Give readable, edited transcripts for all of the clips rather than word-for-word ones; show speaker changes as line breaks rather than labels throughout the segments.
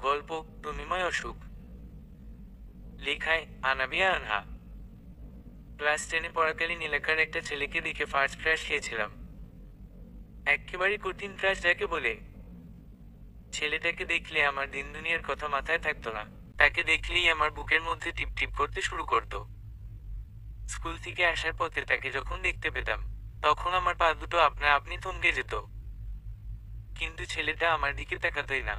গল্প তুমিময় অসুখ। লেখায় আনাবিয়া আনহা। ক্লাস 10-এ পড়াকালীন এলাকার একটা ছেলেকে দেখে ফার্স্ট ক্রাশ খেয়েছিলাম। একেবারে কঠিন ক্রাশ যাকে বলে। ছেলেটাকে দেখলে আমার দিন দুনিয়ার কথা মাথায় থাকতো না। তাকে দেখলেই আমার বুকের মধ্যে টিপ টিপ করতে শুরু করতো। স্কুল থেকে আসার পথে তাকে যখন দেখতে পেতাম, তখন আমার পা দুটো আপনা আপনি থমকে যেত। কিন্তু ছেলেটা আমার দিকে তাকাতোই না।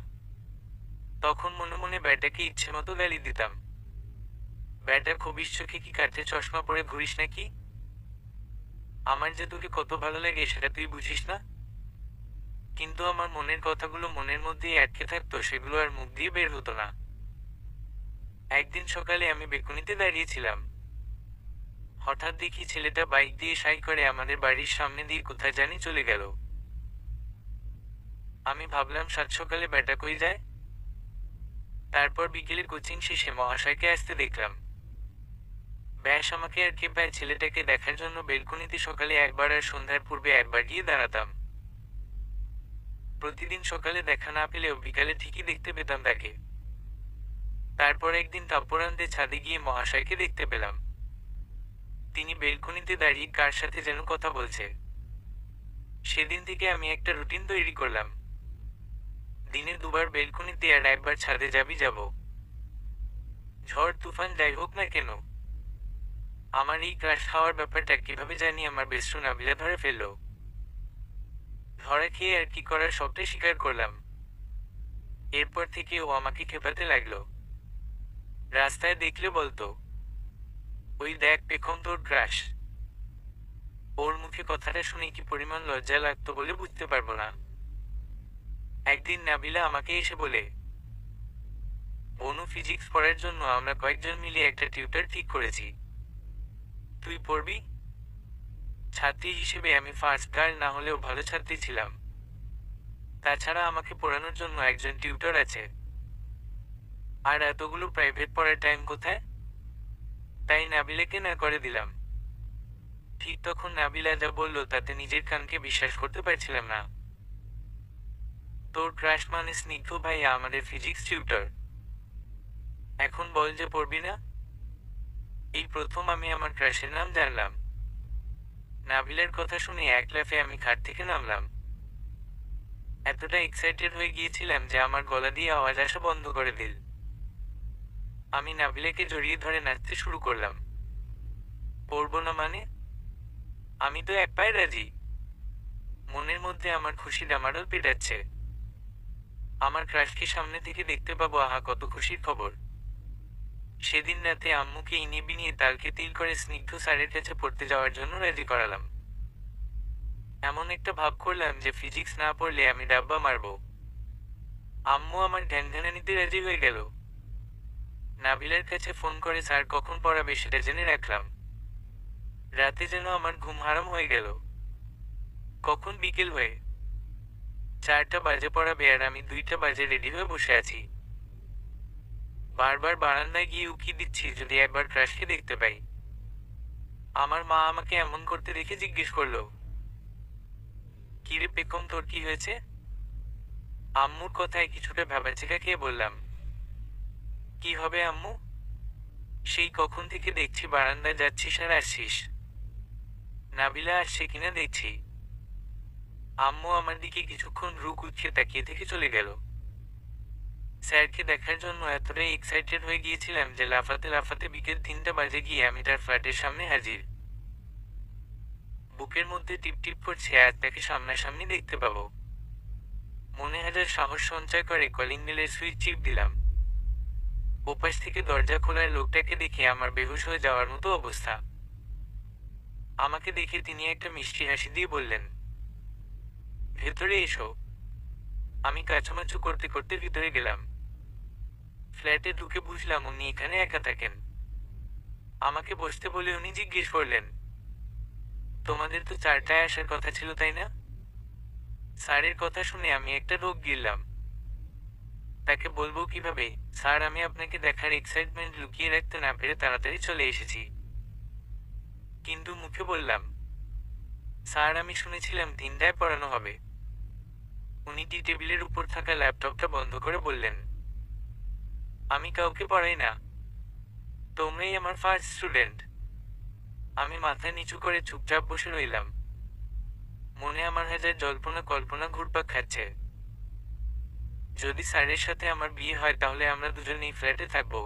তখন মনে মনে ব্যাটাকে ইচ্ছে মতো গালি দিতাম। ব্যাটা খবিস চোখে কি কাঠে চশমা পরে ঘুরিস নাকি? আমার যে তোকে কত ভালো লাগে সেটা তুই বুঝিস না? কিন্তু আমার মনের কথাগুলো মনের মধ্যেই আটকে থাকতো, সেগুলো আর মুখ দিয়ে বের হতো না। একদিন সকালে আমি বেকুনিতে দাঁড়িয়েছিলাম। হঠাৎ দেখি ছেলেটা বাইক দিয়ে সাই করে আমাদের বাড়ির সামনে দিয়ে কোথায় জানি চলে গেল। আমি ভাবলাম সাত সকালে ব্যাটা কই যায়। তারপর বিকেলে কোচিং শেষে মহাশয়কে আসতে দেখলাম। ব্যাস আমাকে আর কে পায় ছেলেটাকে দেখার জন্য বেলকনিতে সকালে একবার আর সন্ধ্যার পূর্বে একবার গিয়ে দাঁড়াতাম। প্রতিদিন সকালে দেখা না পেলেও বিকালে ঠিকই দেখতে পেতাম তাকে। তারপর একদিন অপরাহ্নে ছাদে গিয়ে মহাশয়কে দেখতে পেলাম। তিনি বেলকনিতে দাঁড়িয়ে কার সাথে যেন কথা বলছে। সেদিন থেকে আমি একটা রুটিন তৈরি করলাম। দিনে দুবার বেলকনিতে আর একবার ছাদে যাব। ঝড় তুফান যাই হোক না কেন। আমার এই ক্রাশ খাওয়ার ব্যাপারটা কিভাবে জানি আমার বেস্ট নাবিলা ধরে ফেললো। ধরা খেয়ে আর কি করার সবটাই স্বীকার করলাম। এরপর থেকে ও আমাকে খেপাতে লাগলো। রাস্তায় দেখলে বলতো, ওই দেখ পেখম তোর ক্রাশ। ওর মুখে কথাটা শুনে কি পরিমাণ লজ্জা লাগতো বলে বুঝতে পারবো না। একদিন নাবিলা আমাকে এসে বলে, বনু ফিজিক্স পড়ার জন্য আমরা কয়েকজন মিলে একটা টিউটর ঠিক করেছি, তুই পড়বি? ছাত্রী হিসেবে আমি ফার্স্ট গার্ল না হলেও ভালো ছাত্রী ছিলাম। তাছাড়া আমাকে পড়ানোর জন্য একজন টিউটর আছে। আর এতগুলো প্রাইভেট পড়ার টাইম কোথায়? তাই নাবিলাকে না করে দিলাম। ঠিক তখন নাবিলা যা বলল তাতে নিজের কানকে বিশ্বাস করতে পারছিলাম না। তোর ক্রাশ মানে স্নিগ্ধ ভাইয়া আমাদের ফিজিক্স টিউটর। এখন বল যে পড়বি না? এই প্রথম আমি আমার ক্রাশের নাম জানলাম। নাবিলার কথা শুনে এক লাফে আমি খাট থেকে নামলাম। এতটা এক্সাইটেড হয়ে গিয়েছিলাম যে আমার গলা দিয়ে আওয়াজ আসা বন্ধ করে দিল। আমি নাবিলাকে জড়িয়ে ধরে নাচতে শুরু করলাম। পড়বো না মানে? আমি তো এক পায়ে রাজি। মনের মধ্যে আমার খুশি ডামাডোল পেটাচ্ছে। আমার ক্রাশকে সামনে থেকে দেখতে পাবো, আহা কত খুশির খবর। সেদিন রাতে আম্মুকে ইনিয়ে বিনিয়ে তালকে তিল করে স্নিগ্ধ স্যারের কাছে পড়তে যাওয়ার জন্য রাজি করালাম। এমন একটা ভাব করলাম যে ফিজিক্স না পড়লে আমি ডাব্বা মারবো। আম্মু আমার ধ্যানধানানিতে রাজি হয়ে গেল। নাবিলার কাছে ফোন করে স্যার কখন পড়াবে সেটা জেনে রাখলাম। রাতে যেন আমার ঘুম হারাম হয়ে গেল। কখন বিকেল হয়ে 4টা বাজে পড়াবে আর আমি 2টা বাজে রেডি হয়ে বসে আছি। বারবার বারান্দায় গিয়ে উকি দিচ্ছি যদি একবার ক্রাশকে দেখতে পাই। আমার মা আমাকে এমন করতে দেখে জিজ্ঞেস করলো, কিরে পেকম তোর কি হয়েছে? আম্মুর কথায় কিছুটা ভ্যাবাচেকা খেয়ে বললাম, কি হবে আম্মু? সেই কখন থেকে দেখছি বারান্দায় যাচ্ছিস আর আসছিস। নাবিলা আসছে কিনা দেখছি। আম্মু আমার দিকে কিছুক্ষণ রুক উঠিয়ে তাকিয়ে থেকে চলে গেল। স্যারকে দেখার জন্য এতটাই এক্সাইটেড হয়ে গিয়েছিলাম যে লাফাতে লাফাতে বিকেল 3টা বাজে গিয়ে আমি তার ফ্ল্যাটের সামনে হাজির। বুকের মধ্যে টিপ টিপ করছে, আজ তাকে সামনাসামনি দেখতে পাবো। মনে হাজার সাহস সঞ্চয় করে কলিং বেলের সুইচ টিপ দিলাম। ওপাশ থেকে দরজা খোলার লোকটাকে দেখে আমার বেহুশ হয়ে যাওয়ার মতো অবস্থা। আমাকে দেখে তিনি একটা মিষ্টি হাসি দিয়ে বললেন, ভেতরে এসো। আমি কাছামাছু করতে করতে ভিতরে গেলাম। ফ্ল্যাটে ঢুকে বুঝলাম উনি এখানে একা থাকেন। আমাকে বসতে বলে উনি জিজ্ঞেস করলেন, তোমাদের তো 4টায় আসার কথা ছিল তাই না? স্যারের কথা শুনে আমি একটা রোগ গিললাম। তাকে বলবো কিভাবে, স্যার আমি আপনাকে দেখার এক্সাইটমেন্ট লুকিয়ে রাখতে না পেরে তাড়াতাড়ি চলে এসেছি। কিন্তু মুখে বললাম, স্যার আমি শুনেছিলাম 3টায় পড়ানো হবে। উনি টি টেবিলের উপর থাকা ল্যাপটপটা বন্ধ করে বললেন, আমি কাউকে পড়াই না, তোমরাই আমার ফার্স্ট স্টুডেন্ট। আমি মাথা নিচু করে চুপচাপ বসে রইলাম। মনে আমার হাজার জল্পনা কল্পনা ঘুরপাক খাচ্ছে। যদি স্যারের সাথে আমার বিয়ে হয় তাহলে আমরা দুজনেই ফ্ল্যাটে থাকবো।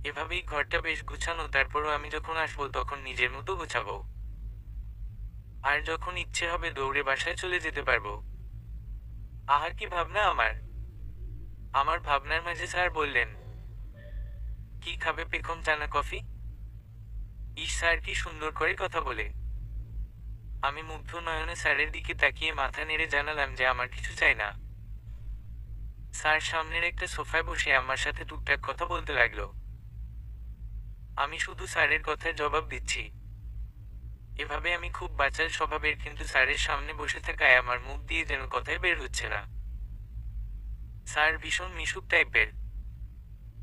এভাবেই ঘরটা বেশ গুছানো, তারপরও আমি যখন আসবো তখন নিজের মতো গুছাবো। আর যখন ইচ্ছে হবে দৌড়ে বাসায় চলে যেতে পারবো। আহার কি ভাবনা আমার! আমার ভাবনার মাঝে স্যার বললেন, কি খাবে পেখম, চা না কফি? ইস, স্যার কি সুন্দর করে কথা বলে। আমি মুগ্ধ নয়নে স্যারের দিকে তাকিয়ে মাথা নেড়ে জানালাম যে আমার কিছু চাই না। স্যার সামনের একটা সোফায় বসে আমার সাথে টুকটাক কথা বলতে লাগলো। আমি শুধু স্যারের কথায় জবাব দিচ্ছি। এভাবে আমি খুব বাচাল স্বভাবের, কিন্তু স্যারের সামনে বসে থাকায় আমার মুখ দিয়ে যেন কথাই বের হচ্ছে না। স্যার ভীষণ মিশুক টাইপের।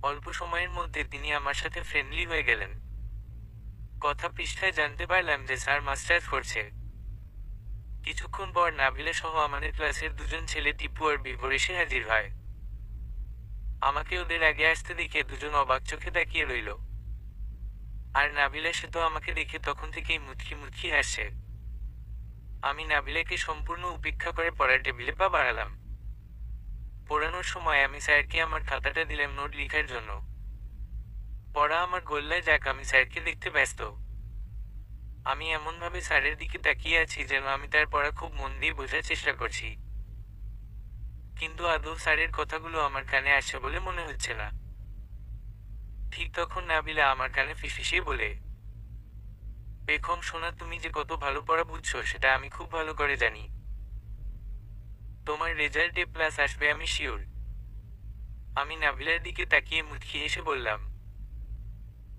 অল্প সময়ের মধ্যে তিনি আমার সাথে ফ্রেন্ডলি হয়ে গেলেন। কথা পৃষ্ঠায় জানতে পারলাম যে স্যার মাস্টার্স করছে। কিছুক্ষণ পর নাবিলা সহ আমাদের ক্লাসের দুজন ছেলে টিপু আর বিভোর এসে হাজির হয়। আমাকে ওদের আগে আসতে দেখে দুজন অবাক চোখে তাকিয়ে রইল। আর নাবিলা সে তো আমাকে দেখে তখন থেকেই মুচকি মুচকি হাসছে। আমি নাবিলাকে সম্পূর্ণ উপেক্ষা করে পড়ার টেবিলে পা বাড়ালাম। পড়ানোর সময় আমি স্যারকে আমার খাতাটা দিলাম নোট লিখার জন্য। পড়া আমার গোল্লায় যাক, আমি স্যারকে দেখতে ব্যস্ত। আমি এমনভাবে স্যারের দিকে তাকিয়ে আছি যেন আমি তার পড়া খুব মন দিয়ে বোঝার চেষ্টা করছি। কিন্তু আদৌ স্যারের কথাগুলো আমার কানে আসছে বলে মনে হচ্ছে না। ঠিক তখন নাবিলা আমার কানে ফিসফিসিয়ে বলে, বেগম সোনা, তুমি যে কত ভালো পড়া বুঝছো সেটা আমি খুব ভালো করে জানি। তোমার রেজাল্ট A+ আসবে, আমি শিওর। আমি নাবিলার দিকে তাকিয়ে মুচকি হেসে বললাম,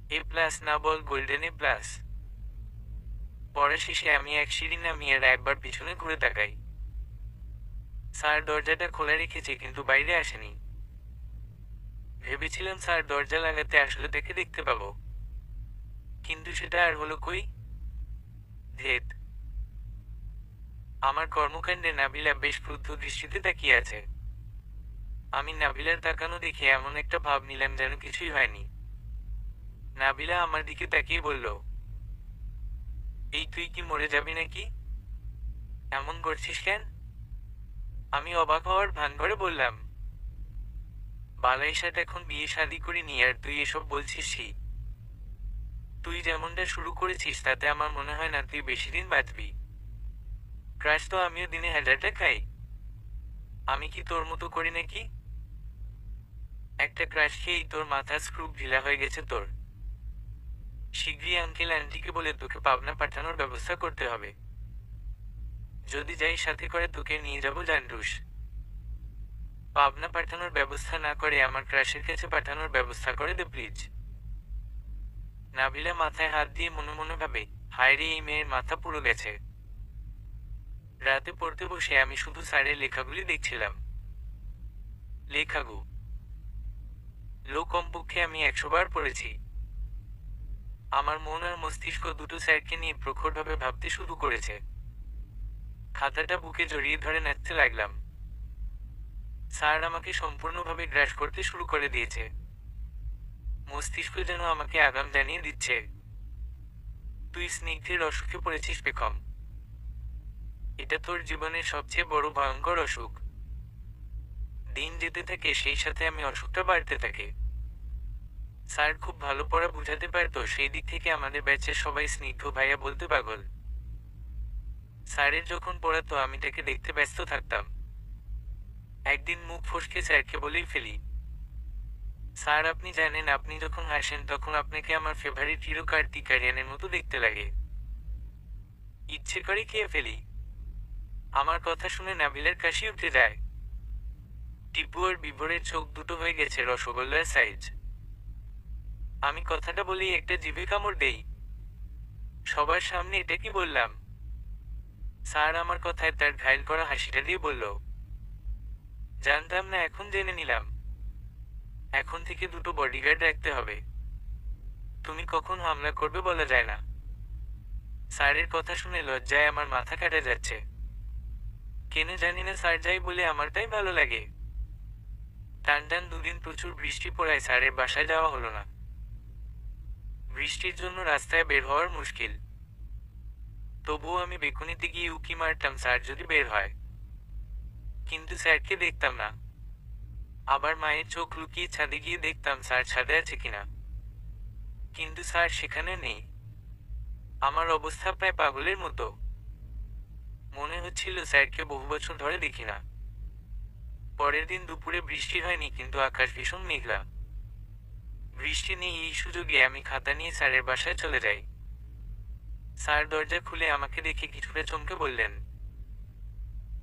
A+ না, বল গোল্ডেন A+। পড়া শেষে আমি এক সিঁড়ি নামিয়ে একবার পিছনে ঘুরে তাকাই। স্যার দরজাটা খোলা রেখেছে কিন্তু বাইরে আসেনি। ভেবেছিলাম স্যার দরজা লাগাতে আসলে তাকে দেখতে পাবো, কিন্তু সেটা আর হলো কই। ধেত! আমার কর্মকাণ্ডে নাবিলা বেশ ক্রুদ্ধ দৃষ্টিতে তাকিয়ে আছে। আমি নাবিলার তাকানো দেখে এমন একটা ভাব নিলাম যেন কিছুই হয়নি। নাবিলা আমার দিকে তাকিয়ে বলল, এই তুই কি মরে যাবি নাকি? এমন করছিস কেন? আমি অবাক হওয়ার ভান করে বললাম, বালাইশাট এখন বিয়ে শাদি করিনি আর তুই এসব বলছিস? তুই যেমনটা শুরু করেছিস তাতে আমার মনে হয় না তুই বেশি দিন বাঁচবি। ক্রাশ তো আমিও দিনে 1000টা খাই। আমি কি তোর মতো করি নাকি? একটা ক্রাশ খেয়েই তোর মাথার স্ক্রু ঢিলা হয়ে গেছে তোর। শীঘ্রই আঙ্কেল আন্টিকে বলে তোকে পাবনা পাঠানোর ব্যবস্থা করতে হবে। যদি যাই সাথে করে তোকে নিয়ে যাব জানরুস। পাবনা পাঠানোর ব্যবস্থা না করে আমার ক্রাশের কাছে পাঠানোর ব্যবস্থা করে দে প্লিজ। নাবিলা মাথায় হাত দিয়ে মনে মনে ভাবে, হায় রে, এই মেয়ের মাথা পুরো গেছে। রাতে পড়তে বসে আমি শুধু স্যারের লেখাগুলি দেখছিলাম। লেখাগু লো কমপক্ষে আমি 100 বার পড়েছি। আমার মন আর মস্তিষ্ক দুটো স্যারকে নিয়ে প্রখরভাবে ভাবতে শুরু করেছে। খাতাটা বুকে জড়িয়ে ধরে নাচতে লাগলাম। স্যার আমাকে সম্পূর্ণভাবে গ্রাস করতে শুরু করে দিয়েছে। মস্তিষ্ক যেন আমাকে আগাম জানিয়ে দিচ্ছে, তুই স্নিগ্ধের অসুখে পড়েছিস বেগম। এটা তোর জীবনের সবচেয়ে বড় ভয়ঙ্কর অসুখ। দিন যেতে থাকে সেই সাথে আমি অসুখটা বাড়তে থাকে। স্যার খুব ভালো পড়া বুঝাতে পারতো, সেই দিক থেকে আমাদের ব্যাচের সবাই স্নিগ্ধ ভাইয়া বলতে পাগল। স্যারের যখন পড়াতো আমি তাকে দেখতে ব্যস্ত থাকতাম। একদিন মুখ ফসকে স্যারকে বলেই ফেলি, স্যার আপনি জানেন আপনি যখন হাসেন তখন আপনাকে আমার ফেভারিট হিরো কার্তিক-আরিয়ানের মতো দেখতে লাগে। ইচ্ছে করে খেয়ে ফেলি। আমার কথা শুনে নাবিলার কাশি উঠে যায়। টিপু আর বিভোরের চোখ দুটো হয়ে গেছে রসগোল্লার সাইজ। আমি কথাটা বলেই একটা জিভে কামড় দেই। সবার সামনে এটা কি বললাম? স্যার আমার কথায় তার ঘায়েল করা হাসিটা দিয়ে বলল, জানতাম না, এখন জেনে নিলাম। এখন থেকে দুটো বডিগার্ড রাখতে হবে। তুমি কখন হামলা করবে বলা যায় না। স্যারের কথা শুনে লজ্জায় আমার মাথা কাটা যাচ্ছে। কেন জানি না, স্যার যাই বলে আমার তাই ভালো লাগে। টান টান দুদিন প্রচুর বৃষ্টি পড়ায় স্যারের বাসায় যাওয়া হলো না। বৃষ্টির জন্য রাস্তায় বের হওয়ার মুশকিল। তবুও আমি বেকুনিতে গিয়ে উকি মারতাম স্যার যদি বের হয়, কিন্তু স্যারকে দেখতাম না। আবার মায়ের চোখ লুকিয়ে ছাদে গিয়ে দেখতাম স্যার ছাদে আছে কিনা, কিন্তু স্যার সেখানে নেই। আমার অবস্থা প্রায় পাগলের মতো। মনে হচ্ছিল স্যারকে বহু বছর ধরে দেখি না। পরের দিন দুপুরে বৃষ্টি হয়নি, কিন্তু আকাশ ভীষণ মেঘলা। বৃষ্টি নেই এই সুযোগে আমি খাতা নিয়ে স্যারের বাসায় চলে যাই। স্যার দরজা খুলে আমাকে দেখে কিছুটা চমকে বললেন,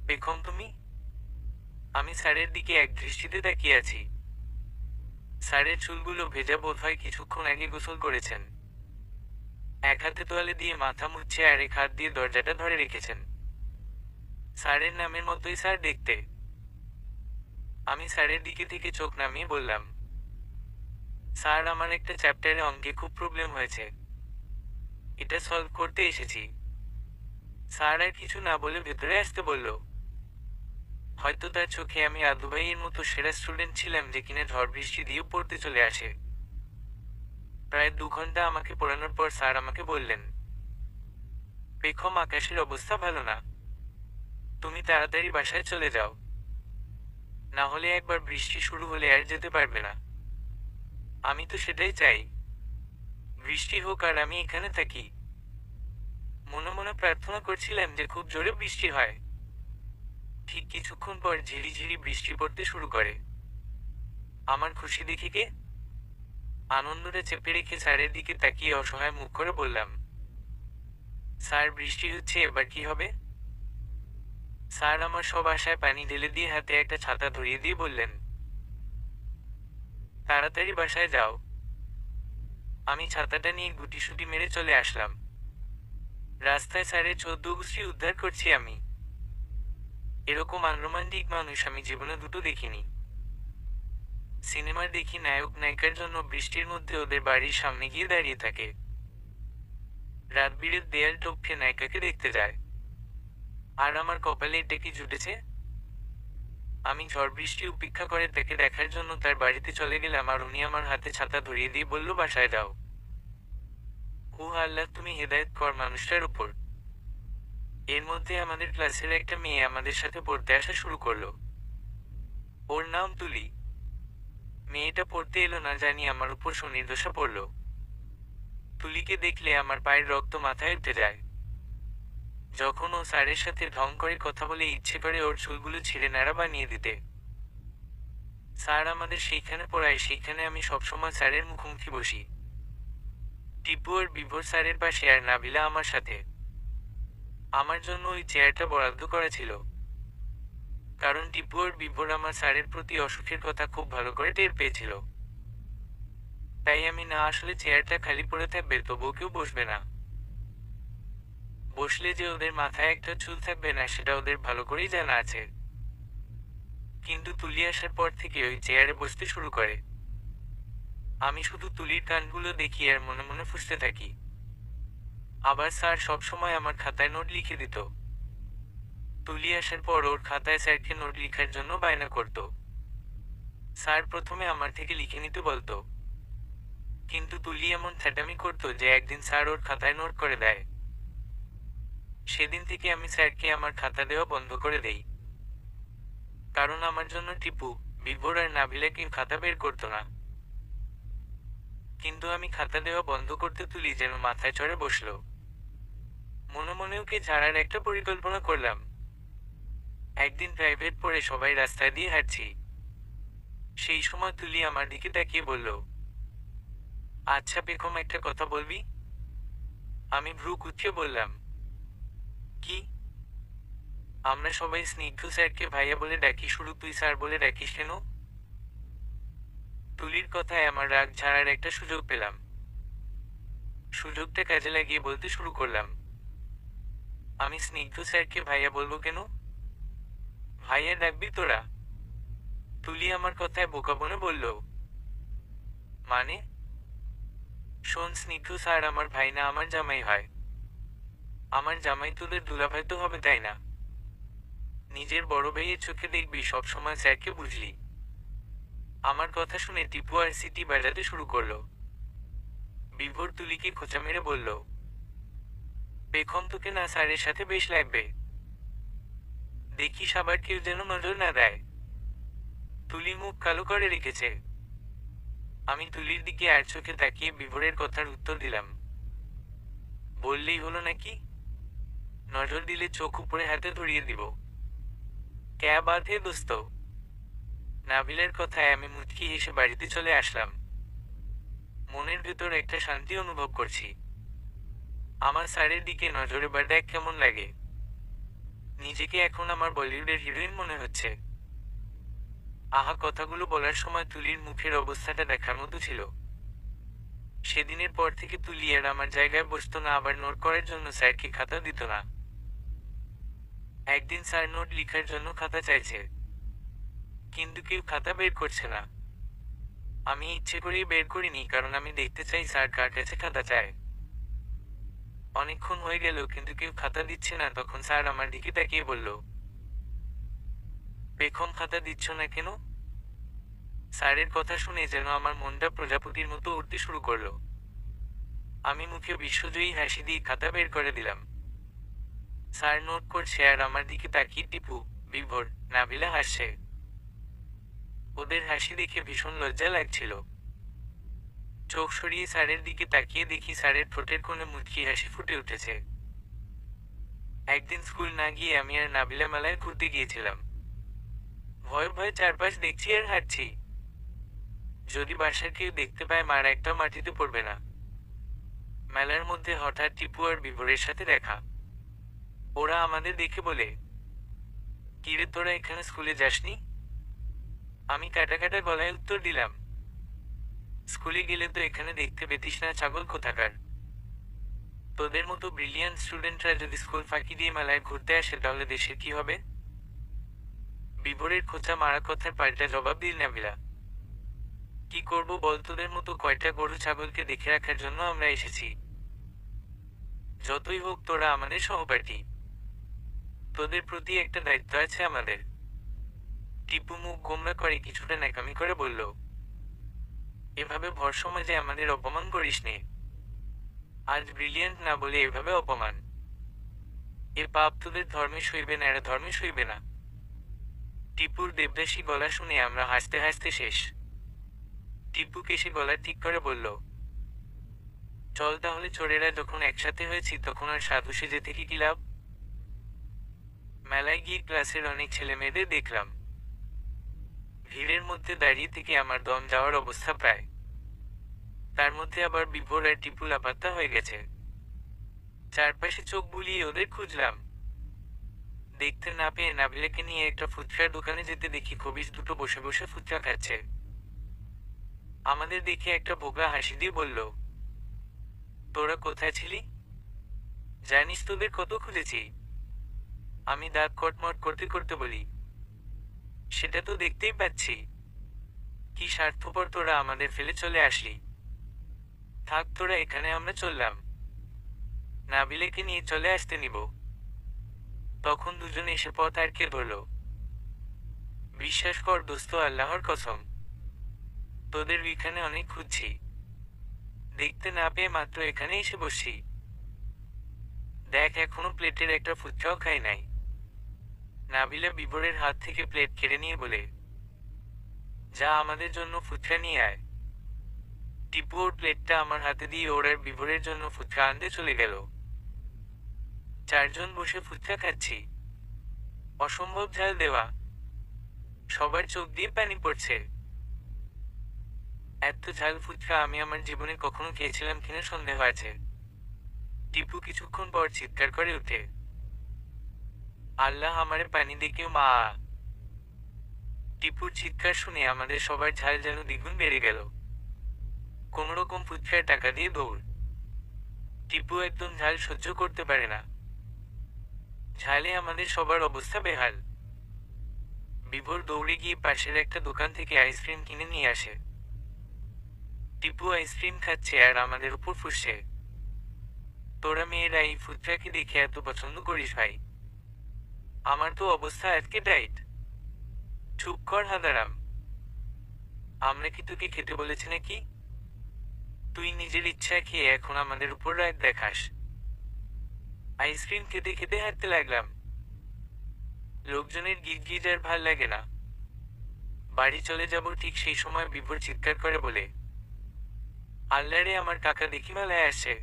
বেগম তুমি? আমি স্যারের দিকে এক দৃষ্টিতে তাকিয়ে আছি। স্যারের চুলগুলো ভেজা, বোধ হয় কিছুক্ষণ আগে গোসল করেছেন। এক হাতে তোয়ালে দিয়ে মাথা মুছছে আর এক হাত দিয়ে দরজাটা ধরে রেখেছেন। স্যারের নামের মতোই স্যার দেখতে। আমি স্যারের দিকে থেকে চোখ নামিয়ে বললাম, স্যার আমার একটা চ্যাপ্টারে অঙ্কে খুব প্রবলেম হয়েছে, এটা সলভ করতে এসেছি। স্যার আর কিছু না বলে ভেতরে আসতে বলল। হয়তো তার চোখে আমি আদুভাইয়ের মতো সেরা স্টুডেন্ট ছিলাম যে কিনা ঝড় বৃষ্টি দিয়েও পড়তে চলে আসে। প্রায় 2 ঘন্টা আমাকে পড়ানোর পর স্যার আমাকে বললেন, বেগম আকাশের অবস্থা ভালো না, তুমি তাড়াতাড়ি বাসায় চলে যাও, না হলে একবার বৃষ্টি শুরু হলে আর যেতে পারবে না। আমি তো সেটাই চাই, বৃষ্টি হোক আর আমি এখানে থাকি। মনে মনে প্রার্থনা করছিলাম যে খুব জোরে বৃষ্টি হয়। ঠিক কিছুক্ষণ পর ঝিরিঝিরি বৃষ্টি পড়তে শুরু করে। আমার খুশি দেখে কে আনন্দটা চেপে রেখে স্যারের দিকে তাকিয়ে অসহায় মুখ করে বললাম, স্যার বৃষ্টি হচ্ছে, এবার কি হবে? স্যার আমার সব আশায় পানি ঢেলে দিয়ে হাতে একটা ছাতা ধরিয়ে দিয়ে বললেন, তাড়াতাড়ি বাসায় যাও। আমি ছাতাটা নিয়ে গুটিসুটি মেরে চলে আসলাম। রাস্তায় স্যারের 14 গোষ্ঠী উদ্ধার করছি আমি। এরকম আনরোমান্টিক মানুষ আমি জীবনে দুটো দেখিনি। সিনেমার দেখি নায়ক নায়িকার জন্য বৃষ্টির মধ্যে ওদের বাড়ির সামনে গিয়ে দাঁড়িয়ে থাকে, রাত বিরেত দেয়াল টপকে নায়িকাকে দেখতে যায়। আর আমার কপালে এটা কি জুটেছে? আমি ঝড় বৃষ্টি উপেক্ষা করে তাকে দেখার জন্য তার বাড়িতে চলে গেলাম, আর উনি আমার হাতে ছাতা ধরিয়ে দিয়ে বলল, বাসায় যাও। ও আল্লাহ, তুমি হেদায়েত কর মানুষটার উপর। এর মধ্যে আমাদের ক্লাসের একটা মেয়ে আমাদের সাথে পড়তে আসা শুরু করলো। ওর নাম তুলি। মেয়েটা পড়তে এলো না জানি আমার উপর শনির দশা পড়ল। তুলিকে দেখলে আমার পায়ের রক্ত মাথায় উঠে যায়। যখন ও স্যারের সাথে ঢং করে কথা বলে ইচ্ছে করে ওর চুলগুলো ছিঁড়ে ন্যাড়া বানিয়ে দিতে। স্যার আমাদের সেইখানে পড়ায়, সেইখানে আমি সবসময় স্যারের মুখোমুখি বসি। টিপু আর বিভোর স্যারের পাশে, আর নাবিলা আমার সাথে। আমার জন্য ওই চেয়ারটা বরাদ্দ করা ছিল, কারণ টিপু আর বিভোর আমার স্যারের প্রতি অসুখের কথা খুব ভালো করে টের পেয়েছিল। তাই আমি না আসলে চেয়ারটা খালি পড়ে থাকবে, তবুও কেউ বসবে না। বসলে যে ওদের মাথায় একটা চুল থাকবে না সেটা ওদের ভালো করেই জানা আছে। কিন্তু তুলি আসার পর থেকে ওই চেয়ারে বসতে শুরু করে। আমি শুধু তুলির কানগুলো দেখি আর মনে মনে ফুঁসতে থাকি। আবার স্যার সবসময় আমার খাতায় নোট লিখে দিত। তুলি আসার পর ওর খাতায় স্যারকে নোট লিখার জন্য বায়না করত। স্যার প্রথমে আমার থেকে লিখে নিতে বলতো, কিন্তু তুলি এমন থ্যাটামি করতো যে একদিন স্যার ওর খাতায় নোট করে দেয়। সেদিন থেকে আমি স্যারকে আমার খাতা দেওয়া বন্ধ করে দেই, কারণ আমার জন্য টিপু, বিভোর আর নাবিলা কেউ খাতা বের করতো না। কিন্তু আমি খাতা দেওয়া বন্ধ করতে তুলি যেন মাথায় চড়ে বসলো। মনে মনে ওকে ঝাড়ার একটা পরিকল্পনা করলাম। একদিন প্রাইভেট পড়ে সবাই রাস্তায় দিয়ে হাঁটছি। সেই সময় তুলি আমার দিকে তাকিয়ে বলল, আচ্ছা বেগম, একটা কথা বলবি? আমি ভ্রু কুঁচকে বললাম, কি? আমরা সবাই স্নিগ্ধ স্যারকে ভাইয়া বলে ডাকি, শুরু তুই স্যার বলে ডাকিস কেন? তুলির কথায় আমার রাগ ঝাড়ার একটা সুযোগ পেলাম। সুযোগটা কাজে লাগিয়ে বলতে শুরু করলাম, আমি স্নিগ্ধ স্যারকে ভাইয়া বলবো কেন? ভাইয়া ডাকবি তোরা? তুলি আমার কথায় বোকা বনে বলল, মানে? শোন, স্নিগ্ধ স্যার আমার ভাই না, আমার জামাই হয়। আমার জামাই তোদের দুলাভাই তো হবে, তাই না? নিজের বড় ভাইয়ের চোখে দেখবি সবসময় স্যারকে, বুঝলি? আমার কথা শুনে টিপু আর সিটি বাজাতে শুরু করলো। বিভোর তুলিকে খোঁচা মেরে বলল, পেখম তোকে না স্যারের সাথে বেশ লাগবে, দেখিস আবার কেউ যেন নজর না দেয়। তুলি মুখ কালো করে রেখেছে। আমি তুলির দিকে আর চোখে তাকিয়ে বিভোরের কথার উত্তর দিলাম, বললেই হলো নাকি? নজর দিলে চোখ উপরে হাতে ধরিয়ে দিব। ক্যা বাত হে দোস্ত। নাবিলের কথায় আমি মুচকি হেসে বাড়িতে চলে আসলাম। মনের ভেতর একটা শান্তি অনুভব করছি। আমার স্যারের দিকে নজরে বার দেখ কেমন লাগে। নিজেকে এখন আমার বলিউডের হিরোইন মনে হচ্ছে। আহা, কথাগুলো বলার সময় তুলির মুখের অবস্থাটা দেখার মতো ছিল। সেদিনের পর থেকে তুলি আর আমার জায়গায় বসতো না, আবার নোট করার জন্য স্যারকে খাতা দিত না। একদিন স্যার নোট লিখার জন্য খাতা চাইছে, কিন্তু কেউ খাতা বের করছে না। আমি ইচ্ছে করেই বের করিনি, কারণ আমি দেখতে চাই স্যার কার কাছে খাতা চায়। অনেকক্ষণ হয়ে গেল কিন্তু কেউ খাতা দিচ্ছে না। তখন স্যার আমার দিকে তাকিয়ে বলল, পেখম খাতা দিচ্ছ না কেন? স্যারের কথা শুনে যেন আমার মনটা প্রজাপতির মতো উঠতে শুরু করলো। আমি মুখে বিশ্বজয়ী হাসি দিয়ে খাতা বের করে দিলাম। স্যার নোট করছে আর আমার দিকে তাকিয়ে টিপু, বিভোর, নাবিলা হাসছে। ওদের হাসি দেখে ভীষণ লজ্জা লাগছিল। চোখ সরিয়ে স্যারের দিকে তাকিয়ে দেখি স্যারের ঠোঁটের কোণে মুচকি হাসি ফুটে উঠেছে। একদিন স্কুল না গিয়ে আমি আর নাবিলা মেলায় ঘুরতে গিয়েছিলাম। ভয়ে ভয়ে চারপাশ দেখছি আর হাঁটছি। যদি বাসার কেউ দেখতে পায় মার একটা মাটিতে পড়বে না। মেলার মধ্যে হঠাৎ টিপু আর বিভোরের সাথে দেখা। ওরা আমাদের দেখে বলে, কিরে তোরা এখানে স্কুলে যাসনি? আমি কাটা কাটা গলায় উত্তর দিলাম, স্কুলে গেলে তো এখানে দেখতে পেতিস না ছাগল কোথাকার। তোদের মতো ব্রিলিয়ান্ট স্টুডেন্টরা যদি স্কুল ফাঁকি দিয়ে মেলায় ঘুরতে আসে তাহলে দেশের কি হবে? বিভোরের খোঁচা মারা কথার পাল্টা জবাব দিল নাবিলা, কি করব বল, তোদের মতো কয়টা গরু ছাগলকে দেখে রাখার জন্য আমরা এসেছি। যতই হোক তোরা আমাদের সহপাঠী, তোদের প্রতি একটা দায়িত্ব আছে আমাদের। টিপু মুখ গোমরা করে কিছুটা ন্যাকামি করে বলল, এভাবে ভর সমাজে আমাদের অপমান করিস নে। আজ ব্রিলিয়ান্ট না বলে এভাবে অপমান, এ পাপ তোদের ধর্মে সইবে না, এরা ধর্মে সইবে না। টিপুর দেবদাসী গলা শুনে আমরা হাসতে হাসতে শেষ। টিপু কেসে গলা ঠিক করে বলল, চল তাহলে, চোরেরা যখন একসাথে হয়েছি তখন আর সাধু সেজে থেকে কি লাভ। মেলায় গিয়ে ক্লাসের অনেক ছেলে মেয়েদের দেখলাম। ভিড়ের মধ্যে দাঁড়িয়ে থেকে আমার দম যাওয়ার অবস্থা প্রায়। তার মধ্যে আবার বিভোর আর টিপু লাপাত্তা হয়ে গেছে। চারপাশে চোখ বুলিয়ে ওদের খুঁজলাম। দেখতে না পেয়ে নাবিলাকে নিয়ে একটা ফুচকার দোকানে যেতে দেখি খবিস দুটো বসে বসে ফুচকা খাচ্ছে। আমাদের দেখে একটা বোকা হাসি দিয়ে বলল, তোরা কোথায় ছিলি? জানিস তোদের কত খুঁজেছি। আমি দাঁত কটমট করতে করতে বলি, সেটা তো দেখতেই পাচ্ছি। কি স্বার্থপর তোরা, আমাদের ফেলে চলে আসলি। থাক তোরা এখানে, আমরা চললাম। নাবিলাকে নিয়ে চলে আসতে নিব। তখন দুজনে এসে পথ আটকে ধরল। বিশ্বাস কর দোস্ত, আল্লাহর কসম, তোদের এখানে অনেক খুঁজছি, দেখতে না পেয়ে মাত্র এখানে এসে বসছি। দেখ এখনো প্লেটের একটা ফুচকাও খাই নাই। নাবিলা বিভোরের হাত থেকে প্লেট কেড়ে নিয়ে বলে, যা আমাদের জন্য ফুচকা নিয়ে আয়। টিপু ওর প্লেটটা আমার হাতে দিয়ে ওর আর বিভোরের জন্য ফুচকা আনতে চলে গেল। চারজন বসে ফুচকা খাচ্ছি। অসম্ভব ঝাল দেওয়া, সবার চোখ দিয়ে পানি পড়ছে। এত ঝাল ফুচকা আমি আমার জীবনে কখনো খেয়েছিলাম কিনা সন্দেহ আছে। টিপু কিছুক্ষণ পর চিৎকার করে উঠে, আল্লাহ আমারে পানি দেখেও মা। টিপুর চিৎকার শুনে আমাদের সবার ঝাল যেন দ্বিগুণ বেড়ে গেল। কোনোরকম ফুচকার টাকা দিয়ে দৌড়। টিপু একদম ঝাল সহ্য করতে পারে না। ঝালে আমাদের সবার অবস্থা বেহাল। বিভোর দৌড়ে গিয়ে পাশের একটা দোকান থেকে আইসক্রিম কিনে নিয়ে আসে। টিপু আইসক্রিম খাচ্ছে আর আমাদের উপর ফুসছে, তোরা মেয়েরা এই ফুচকাকে দেখে এত পছন্দ করিস ভাই? আমার তো অবস্থা আজকে টাইট। চুপ কর হাদারাম। আমরা কি তোকে খেতে বলেছি নাকি? তুই নিজের ইচ্ছায় খেয়ে এখন আমাদের উপর রাগ দেখাস। আইসক্রিম খেতে খেতে হাঁটতে লাগলাম। লোকজনের গিজ আর ভাল লাগে না। বাড়ি চলে যাব ঠিক সেই সময় বিভোর চিৎকার করে বলে, আল্লাহরে, আমার কাকা দেখি মেলায় আসে।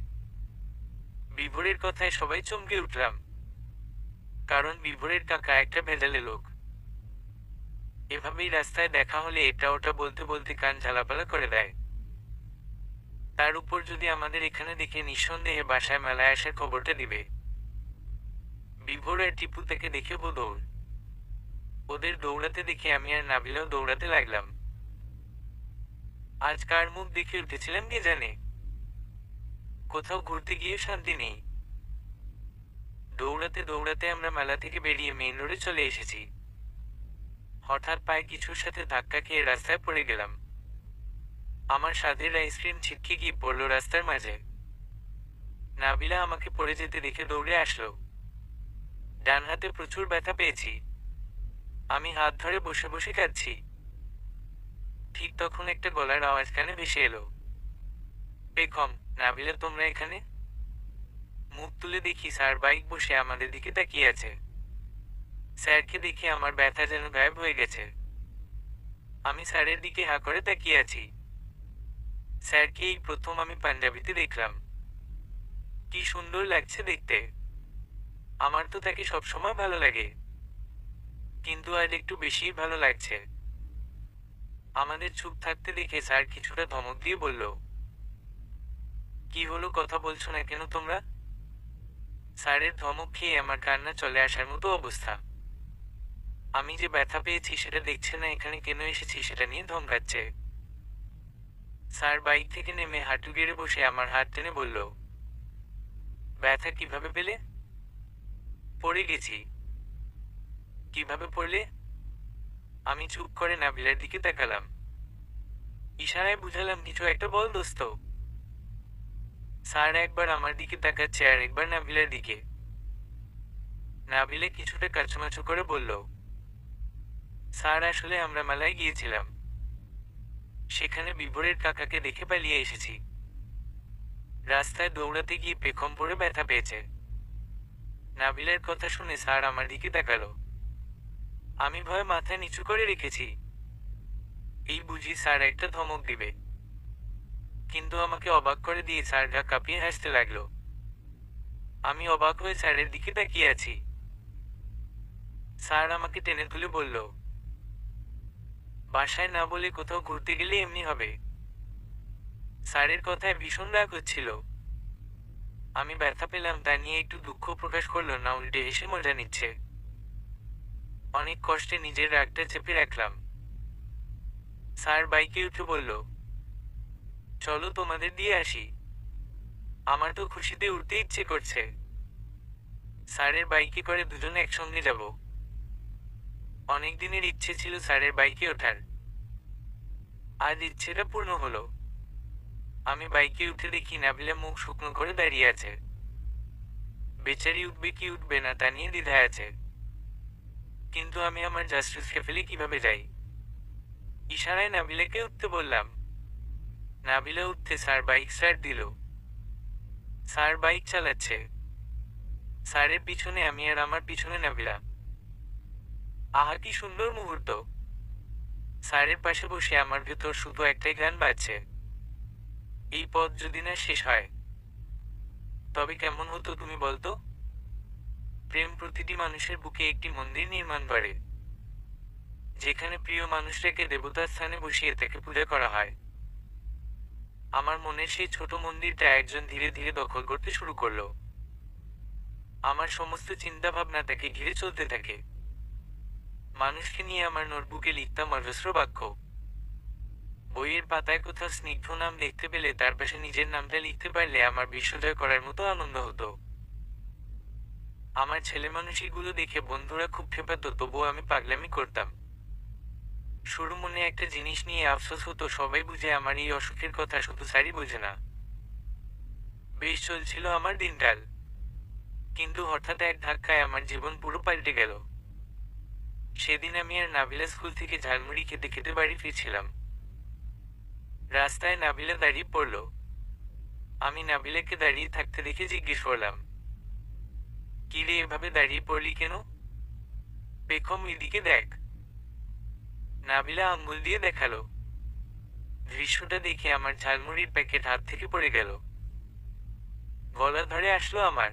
বিভোরের কথায় সবাই চমকে উঠলাম, কারণ বিভোরের কাকা একটা ভেজালে লোক। এভাবেই রাস্তায় দেখা হলে এটা ওটা বলতে বলতে কান ঝালাপালা করে দেয়। তার উপর যদি আমাদের এখানে দেখে নিঃসন্দেহে বাসায় মেলায় আসার খবরটা দিবে। বিভোর আর টিপু থেকে দেখে দৌড়। ওদের দৌড়াতে দেখে আমি আর নাবিলাও দৌড়াতে লাগলাম। আজ কার মুখ দেখে উঠেছিলাম কে জানে। কোথাও ঘুরতে গিয়ে শান্তি নেই। দৌড়াতে দৌড়াতে আমরা মেলা থেকে বেরিয়ে মেইন রোডে চলে এসেছি। হঠাৎ পায়ে কিছুর সাথে ধাক্কা খেয়ে রাস্তায় পড়ে গেলাম। আমার স্বাদের আইসক্রিম ছিটকে গিয়ে পড়লো রাস্তার মাঝে। নাবিলা আমাকে পড়ে যেতে দেখে দৌড়ে আসলো। ডান হাতে প্রচুর ব্যথা পেয়েছি। আমি হাত ধরে বসে বসে কাঁদছি। ঠিক তখন একটা গলার আওয়াজ কানে ভেসে এলো, বেগম, নাবিলা তোমরা এখানে? মুখ তুলে দেখি স্যার বাইক বসে আমাদের দিকে তাকিয়ে আছে। স্যারকে দেখে আমার ব্যথা যেন গায়েব হয়ে গেছে। আমি স্যারের দিকে হা করে তাকিয়ে আছি। স্যারকে এই প্রথম আমি পাঞ্জাবিতে দেখলাম। কি সুন্দর লাগছে দেখতে। আমার তো তাকে সবসময় ভালো লাগে, কিন্তু আজ একটু বেশিই ভালো লাগছে। আমাদের চুপ থাকতে দেখে স্যার কিছুটা ধমক দিয়ে বলল, কি হলো, কথা বলছো না কেন তোমরা? স্যারের ধমক খেয়ে আমার কান্না চলে আসার মতো অবস্থা। আমি যে ব্যথা পেয়েছি সেটা দেখছে না, এখানে কেন এসেছি সেটা নিয়ে ধমকাচ্ছে। স্যার বাইক থেকে নেমে হাঁটু গেড়ে বসে আমার হাত টেনে বলল, ব্যথা কিভাবে পেলে? পড়ে গেছি। কিভাবে পড়লে? আমি চুপ করে নাবিলার দিকে তাকালাম। ইশারায় বুঝালাম কিছু একটা বল দোস্ত। স্যার একবার আমার দিকে তাকাচ্ছে আর একবার নাবিলার দিকে। নাবিলা কিছুটা কাচুমাচু করে বলল, স্যার আসলে আমরা মেলায় গিয়েছিলাম। সেখানে বিভোরের কাকাকে দেখে পালিয়ে এসেছি। রাস্তায় দৌড়াতে গিয়ে পেখম পড়ে ব্যথা পেয়েছে। নাবিলার কথা শুনে স্যার আমার দিকে তাকালো। আমি ভয়ে মাথা নিচু করে রেখেছি। এই বুঝি স্যার একটা ধমক দিবে, কিন্তু আমাকে অবাক করে দিয়ে স্যার গা কাঁপিয়ে হাসতে লাগলো। আমি অবাক হয়ে স্যারের দিকে তাকিয়ে আছি। স্যার আমাকে টেনে তুলে বলল, বাসায় না বলে কোথাও ঘুরতে গেলে এমনি হবে। স্যারের কথায় ভীষণ রাগ হচ্ছিল। আমি ব্যথা পেলাম তা নিয়ে একটু দুঃখ প্রকাশ করলো না, উল্টে হেসে মজা নিচ্ছে। অনেক কষ্টে নিজের রাগটা চেপে রাখলাম। স্যার বাইকে উঠে বলল, চলো তোমাদের দিয়ে আসি। আমার তো খুশিতে উঠতে ইচ্ছে করছে। স্যারের বাইকে করে দুজনে একসঙ্গে যাব। অনেক দিনের ইচ্ছে ছিল স্যারের বাইকে ওঠার। আজ ইচ্ছেটা পূর্ণ হলো। আমি বাইকে উঠে দেখি নাবিলা মুখ শুকনো করে দাঁড়িয়ে আছে। বেচারি উঠবে কি উঠবে না তা নিয়ে দ্বিধায় আছে। কিন্তু আমি আমার জাস্টিসকে ফেলে কিভাবে যাই? ইশারায় নাবিলাকে উঠতে বললাম। নাবিলা উঠতে স্যার বাইক স্টার্ট দিল। স্যার বাইক চালাচ্ছে। স্যারের পিছনে আমি আর আমার পিছনে নাবিলা। আহা, কি সুন্দর মুহূর্ত। স্যারের পাশে বসে আমার ভেতর শুধু একটাই গান বাজছে, এই পথ যদি না শেষ হয় তবে কেমন হতো তুমি বলতো? প্রেম প্রতিটি মানুষের বুকে একটি মন্দির নির্মাণ করে, যেখানে প্রিয় মানুষটাকে দেবতার স্থানে বসিয়ে তাকে পূজা করা হয়। আমার মনের সেই ছোট মন্দিরটা একজন ধীরে ধীরে দখল করতে শুরু করলো। আমার সমস্ত চিন্তা ভাবনা তাকে ঘিরে চলতে থাকে। মানুষকে নিয়ে আমার নোটবুকে লিখতাম অজস্র বাক্য। বইয়ের পাতায় কোথাও স্নিগ্ধ নাম দেখতে পেলে তার পাশে নিজের নামটা লিখতে পারলে আমার বিশ্বজয় করার মতো আনন্দ হতো। আমার ছেলে মানুষগুলো দেখে বন্ধুরা খুব খেপাতো, তবুও আমি পাগলামি করতাম। শুরু মনে একটা জিনিস নিয়ে আফসোস হতো, সবাই বুঝে আমার এই অসুখের কথা, শুধু স্যারই বোঝে না। বেশ চলছিল আমার দিনকাল, কিন্তু হঠাৎ এক ধাক্কায় আমার জীবন পুরো পাল্টে গেল। সেদিন আমি আর নাবিলা স্কুল থেকে ঝালমুড়ি খেতে খেতে বাড়ি ফিরছিলাম। রাস্তায় নাবিলা দাঁড়িয়ে পড়ল। আমি নাবিলাকে দাঁড়িয়ে থাকতে দেখে জিজ্ঞেস করলাম, কি রে, এভাবে দাঁড়িয়ে পড়লি কেন? পেখম, এদিকে দেখ। নাবিলা আঙ্গুল দিয়ে দেখালো। দৃশ্যটা দেখে আমার ঝালমুড়ির প্যাকেট হাত থেকে পড়ে গেল। গলা ধরে আসলো আমার।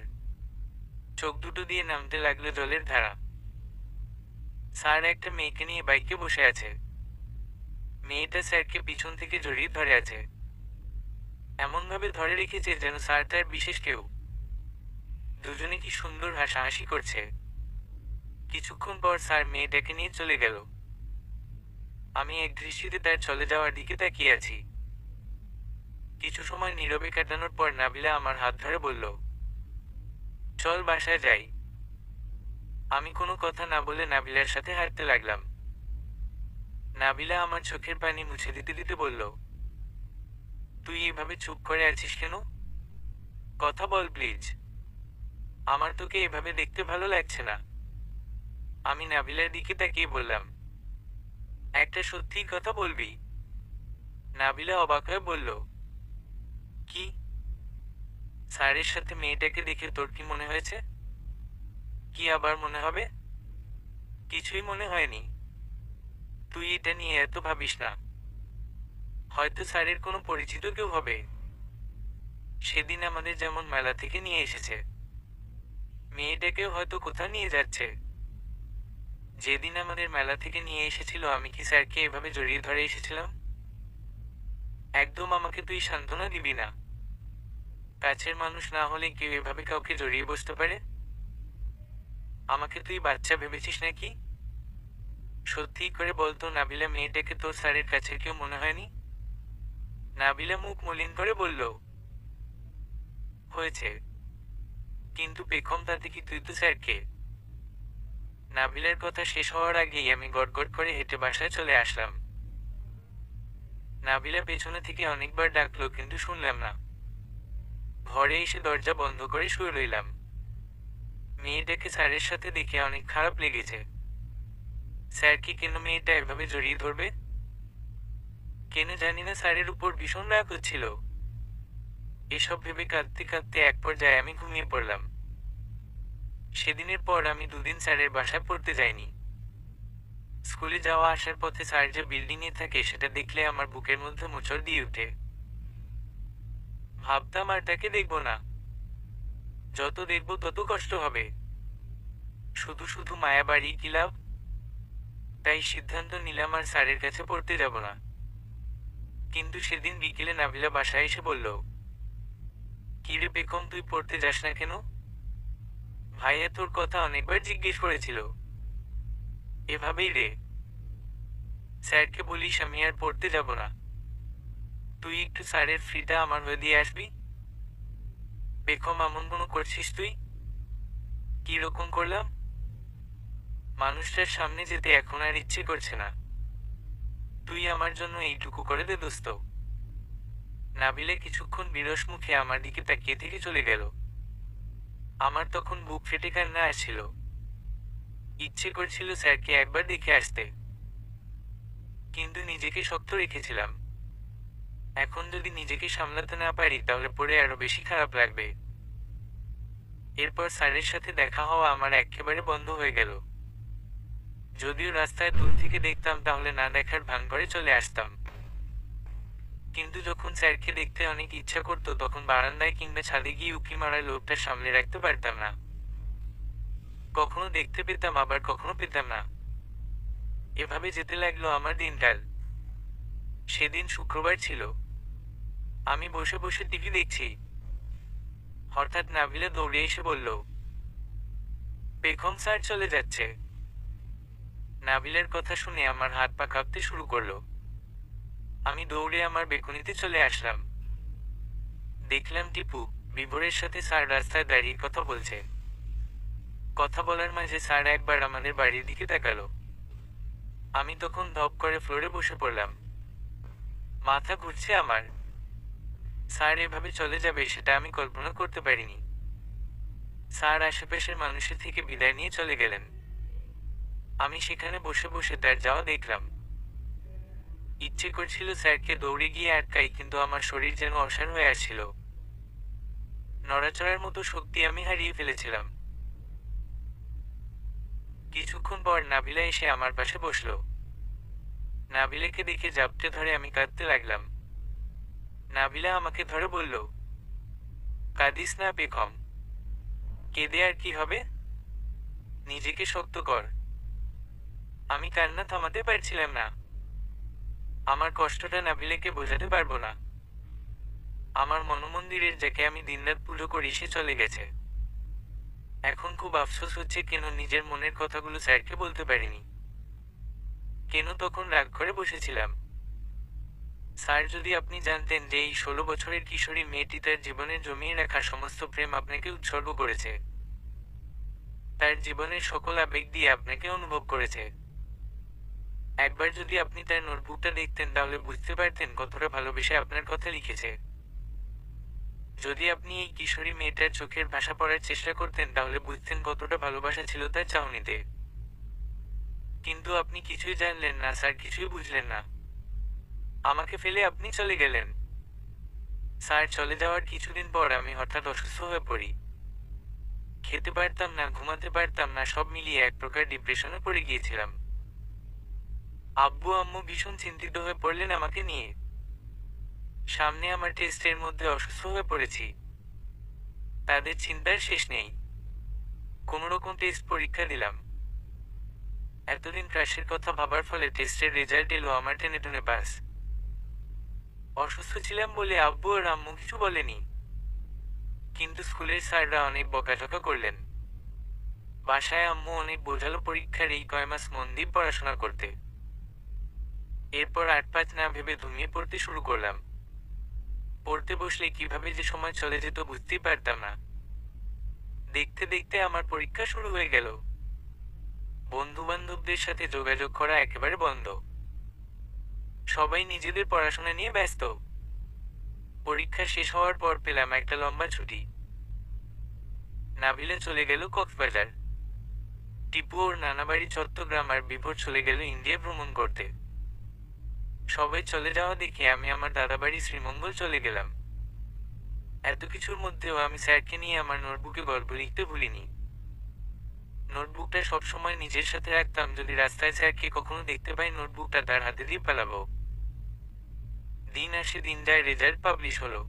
চোখ দুটো দিয়ে নামতে লাগলো জলের ধারা। স্যার একটা মেয়েকে নিয়ে বাইকে বসে আছে। মেয়েটা স্যারকে পিছন থেকে জড়িয়ে ধরে আছে। এমনভাবে ধরে রেখেছে যেন স্যার তার বিশেষ কেউ। দুজনে কি সুন্দর হাসাহাসি করছে। কিছুক্ষণ পর স্যার মেয়েটাকে নিয়ে চলে গেল। আমি এক দৃষ্টিতে তার চলে যাওয়ার দিকে তাকিয়ে আছি। কিছু সময় নীরবে কাটানোর পর নাবিলা আমার হাত ধরে বলল, চল বাসায় যাই। আমি কোনো কথা না বলে নাবিলার সাথে হাঁটতে লাগলাম। নাবিলা আমার চোখের পানি মুছে দিতে দিতে বলল, তুই এভাবে চুপ করে আছিস কেন? কথা বল প্লিজ। আমার তোকে এভাবে দেখতে ভালো লাগছে না। আমি নাবিলার দিকে তাকিয়ে বললাম, একটা সত্যি কথা বলবি? নাবিলা অবাক হয়ে বলল, কি? স্যারের সাথে মেয়েটাকে দেখে তোর কি মনে হয়েছে? কি আবার মনে হবে? কিছুই মনে হয়নি। তুই এটা নিয়ে এত ভাবিস না। হয়তো স্যারের কোনো পরিচিত কেউ হবে। সেদিন আমাদের যেমন মেলা থেকে নিয়ে এসেছে, মেয়েটাকেও হয়তো কোথাও নিয়ে যাচ্ছে। যেদিন আমাদের মেলা থেকে নিয়ে এসেছিল, আমি কি স্যারকে এভাবে জড়িয়ে ধরে এসেছিলাম? একদম আমাকে তুই সান্ত্বনা দিবি না। কাছের মানুষ না হলে কেউ এভাবে কাউকে জড়িয়ে বসতে পারে? আমাকে তুই বাচ্চা ভেবেছিস নাকি? সত্যি করে বলতো নাবিলা, মেয়েটাকে তোর স্যারের কাছের কেউ মনে হয়নি? নাবিলা মুখ মলিন করে বলল, হয়েছে, কিন্তু পেখম তাতে কি, তুই তো স্যারকে। নাবিলার কথা শেষ হওয়ার আগেই আমি গড়গড় করে হেঁটে বাসায় চলে আসলাম। নাবিলা পেছনে থেকে অনেকবার ডাকলো, কিন্তু শুনলাম না। ঘরে এসে দরজা বন্ধ করে শুয়ে রইলাম। মেয়েটাকে স্যারের সাথে দেখে অনেক খারাপ লেগেছে। স্যার কি কেন মেয়েটা এভাবে জড়িয়ে ধরবে? কেন জানি না, স্যারের উপর ভীষণ রাগ হচ্ছিল। এসব ভেবে কাঁদতে কাঁদতে এক পর্যায়ে আমি ঘুমিয়ে পড়লাম। সেদিনের পর আমি দুদিন স্যারের বাসায় পড়তে যাইনি। স্কুলে যাওয়া আসার পথে স্যার যে বিল্ডিং এ থাকে, সেটা দেখলে আমার বুকের মধ্যে মোচড় দিয়ে উঠে। ভাবতাম আর তাকে দেখব না। যত দেখব তত কষ্ট হবে। শুধু শুধু মায়া বাড়ি কি লাভ? তাই সিদ্ধান্ত নিলাম আর স্যারের কাছে পড়তে যাব না। কিন্তু সেদিন বিকেলে নাবিলা বাসায় এসে বলল, কি রে বেগম, তুই পড়তে যাস না কেন? ভাইয়া তোর কথা অনেকবার জিজ্ঞেস করেছিল। এভাবেই রে। স্যারকে বলিস আমি আর পড়তে যাব না। তুই একটু স্যারের ফিটা আমার হয়ে দিয়ে আসবি। বেগম, এমন কোনো করছিস তুই? কি রকম করলাম? মানুষটার সামনে যেতে এখন আর ইচ্ছে করছে না। তুই আমার জন্য এইটুকু করে দে দোস্ত। নাবিলে কিছুক্ষণ বিরস মুখে আমার দিকে তাকিয়ে থেকে চলে গেল। আমার তখন বুক ফেটে কান্না আসছিল। ইচ্ছে করছিল স্যারকে একবার দেখে আসতে, কিন্তু নিজেকে শক্ত রেখেছিলাম। এখন যদি নিজেকে সামলাতে না পারি, তাহলে পরে আরো বেশি খারাপ লাগবে। এরপর স্যারের সাথে দেখা হওয়া আমার একেবারে বন্ধ হয়ে গেল। যদিও রাস্তায় দূর থেকে দেখতাম, তাহলে না দেখার ভান করে চলে আসতাম। কিন্তু যখন স্যারকে দেখতে অনেক ইচ্ছা করতো, তখন বারান্দায় কিংবা ছাদে গিয়ে উঁকি মারার লোভটা সামলে রাখতে পারতাম না। কখনো দেখতে পেতাম, আবার কখনো পেতাম না। এভাবে যেতে লাগলো আমার দিনকাল। সেদিন শুক্রবার ছিল। আমি বসে বসে টিভি দেখছি। হঠাৎ নাবিলা দৌড়ে এসে বলল, বেগম, স্যার চলে যাচ্ছে। নাবিলার কথা শুনে আমার হাত পা কাঁপতে শুরু করলো। আমি দৌড়ে আমার বেকুনিতে চলে আসলাম। দেখলাম টিপু বিভোরের সাথে স্যার রাস্তায় দাঁড়িয়ে কথা বলছে। কথা বলার মাঝে স্যার একবার আমাদের বাড়ির দিকে তাকালো। আমি তখন ধপ করে ফ্লোরে বসে পড়লাম। মাথা ঘুরছে আমার। স্যার এভাবে চলে যাবে সেটা আমি কল্পনা করতে পারিনি। স্যার আশেপাশের মানুষের থেকে বিদায় নিয়ে চলে গেলেন। আমি সেখানে বসে বসে তার যাওয়া দেখলাম। ইচ্ছে করছিল স্যারকে দৌড়ে গিয়ে আটকাই, কিন্তু আমার শরীর যেন অসাড় হয়ে আসছিল। নড়াচড়ার মতো শক্তি আমি হারিয়ে ফেলেছিলাম। কিছুক্ষণ পর নাবিলা এসে আমার পাশে বসলো। নাবিলাকে দেখে জাপটে ধরে আমি কাঁদতে লাগলাম। নাবিলা আমাকে ধরে বলল, কাঁদিস না বেগম, কেঁদে আর কি হবে, নিজেকে শক্ত কর। আমি কান্না থামাতে পারছিলাম না। আমার কষ্টটা নাবিলাকে বোঝাতে পারবো না। আমার মনোমন্দিরের যাকে আমি দিনরাত পুজো করি সে চলে গেছে। এখন খুব আফসোস হচ্ছে কেন নিজের মনের কথাগুলো স্যারকে বলতে পারিনি, কেন তখন রাগ করে বসেছিলাম। স্যার, যদি আপনি জানতেন যে এই 16 বছরের কিশোরী মেয়েটি তার জীবনে জমিয়ে রাখা সমস্ত প্রেম আপনাকে উৎসর্গ করেছে, তার জীবনের সকল আবেগ দিয়ে আপনাকে অনুভব করেছে। একবার যদি আপনি তার নোটবুকটা দেখতেন তাহলে বুঝতে পারতেন কতটা ভালোবেসে আপনার কথা লিখেছে। যদি আপনি এই কিশোরী মেয়েটার চোখের ভাষা পড়ার চেষ্টা করতেন তাহলে বুঝতেন কতটা ভালোবাসা ছিল তার চাহনিতে। কিন্তু আপনি কিছুই জানলেন না স্যার, কিছুই বুঝলেন না। আমাকে ফেলে আপনি চলে গেলেন। স্যার, চলে যাওয়ার কিছুদিন পর আমি হঠাৎ অসুস্থ হয়ে পড়ি। খেতে পারতাম না, ঘুমাতে পারতাম না, সব মিলিয়ে এক প্রকার ডিপ্রেশনে পড়ে গিয়েছিলাম। আব্বু আম্মু ভীষণ চিন্তিত হয়ে পড়লেন আমাকে নিয়ে। সামনে আমার টেস্টের মধ্যে অসুস্থ হয়ে পড়েছি, তাদের চিন্তার শেষ নেই। কোনোরকম টেস্ট পরীক্ষা দিলাম। এতদিন ক্রাশের কথা ভাবার ফলে টেস্টের রেজাল্ট এলো আমার টেনে টুনে পাস। অসুস্থ ছিলাম বলে আব্বু আর আম্মু কিছু বলেনি, কিন্তু স্কুলের স্যাররা অনেক বকাঝকা করলেন। বাসায় আম্মু অনেক বোঝালো পরীক্ষার এই কয় মাস মন দিয়ে পড়াশোনা করতে। এরপর আট পাঁচ না ভেবে ঘুমিয়ে পড়তে শুরু করলাম। পড়তে বসলে কিভাবে যে সময় চলে যেত বুঝতেই পারতাম না। দেখতে দেখতে আমার পরীক্ষা শুরু হয়ে গেল। বন্ধু বান্ধবদের সাথে যোগাযোগ করা একেবারে বন্ধ। সবাই নিজেদের পড়াশোনা নিয়ে ব্যস্ত। পরীক্ষা শেষ হওয়ার পর পেলাম একটা লম্বা ছুটি। নাবিলা চলে গেল কক্সবাজার, টিপু ওর নানাবাড়ি চট্টগ্রাম, আর বিভোর চলে গেল ইন্ডিয়া ভ্রমণ করতে। সবাই চলে যাওয়া দেখে আমি আমার দাদাবাড়ি শ্রীমঙ্গল চলে গেলাম। এত কিছুর মধ্যেও আমি স্যারকে নিয়ে আমার নোটবুকে গল্প লিখতে ভুলিনি। নোটবুকটা সবসময় নিজের সাথে রাখতাম, যদি রাস্তায় স্যারকে কখনো দেখতে পাই নোটবুকটা তার হাতে দিয়ে পালাবো। দিন আসে দিন যায়, রেজাল্ট পাবলিশ হলো।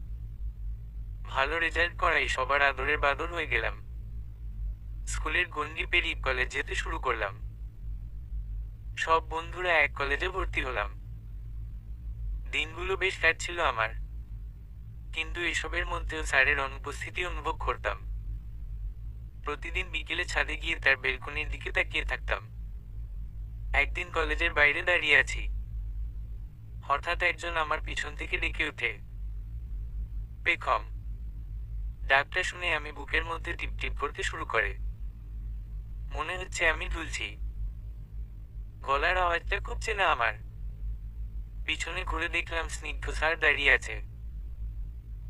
ভালো রেজাল্ট করাই সবার আদরের বাদর হয়ে গেলাম। স্কুলের গণ্ডি পেরিয়ে কলেজ যেতে শুরু করলাম। সব বন্ধুরা এক কলেজে ভর্তি হলাম। দিনগুলো বেশ কাটছিল আমার, কিন্তু এসবের মধ্যেও স্যারের অনুপস্থিতি অনুভব করতাম। প্রতিদিন বিকেলে ছাদে গিয়ে তার বেলকনির দিকে তাকিয়ে থাকতাম। একদিন কলেজের বাইরে দাঁড়িয়ে আছি, হঠাৎ একজন আমার পিছন থেকে ডেকে ওঠে, পেখম। ডাকটা শুনে আমি বুকের মধ্যে টিপ টিপ করতে শুরু করে। মনে হচ্ছে আমি ঢুলছি। গলার আওয়াজটা খুব চেনা আমার। পিছনে ঘুরে দেখলাম স্নিগ্ধ স্যার দাঁড়িয়ে আছে।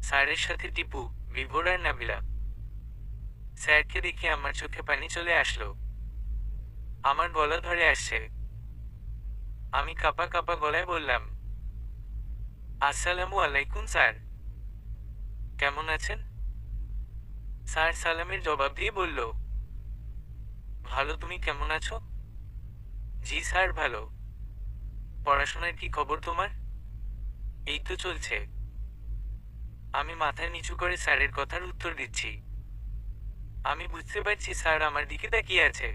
স্যারের সাথে টিপু, বিভোর আর নাবিলা। স্যারকে দেখে আমার চোখে পানি চলে আসলো। আমার গলা ধরে আসছে। আমি কাঁপা কাঁপা গলায় বললাম, আসসালামু আলাইকুম স্যার, কেমন আছেন? স্যার সালামের জবাব দিয়ে বলল, ভালো, তুমি কেমন আছো? জি স্যার, ভালো। পড়াশোনার কি খবর তোমার? এই তো চলছে। আমি মাথা নিচু করে স্যারের কথার উত্তর দিচ্ছি। আমি বুঝতে পারছি স্যার আমার দিকে তাকিয়ে আছে,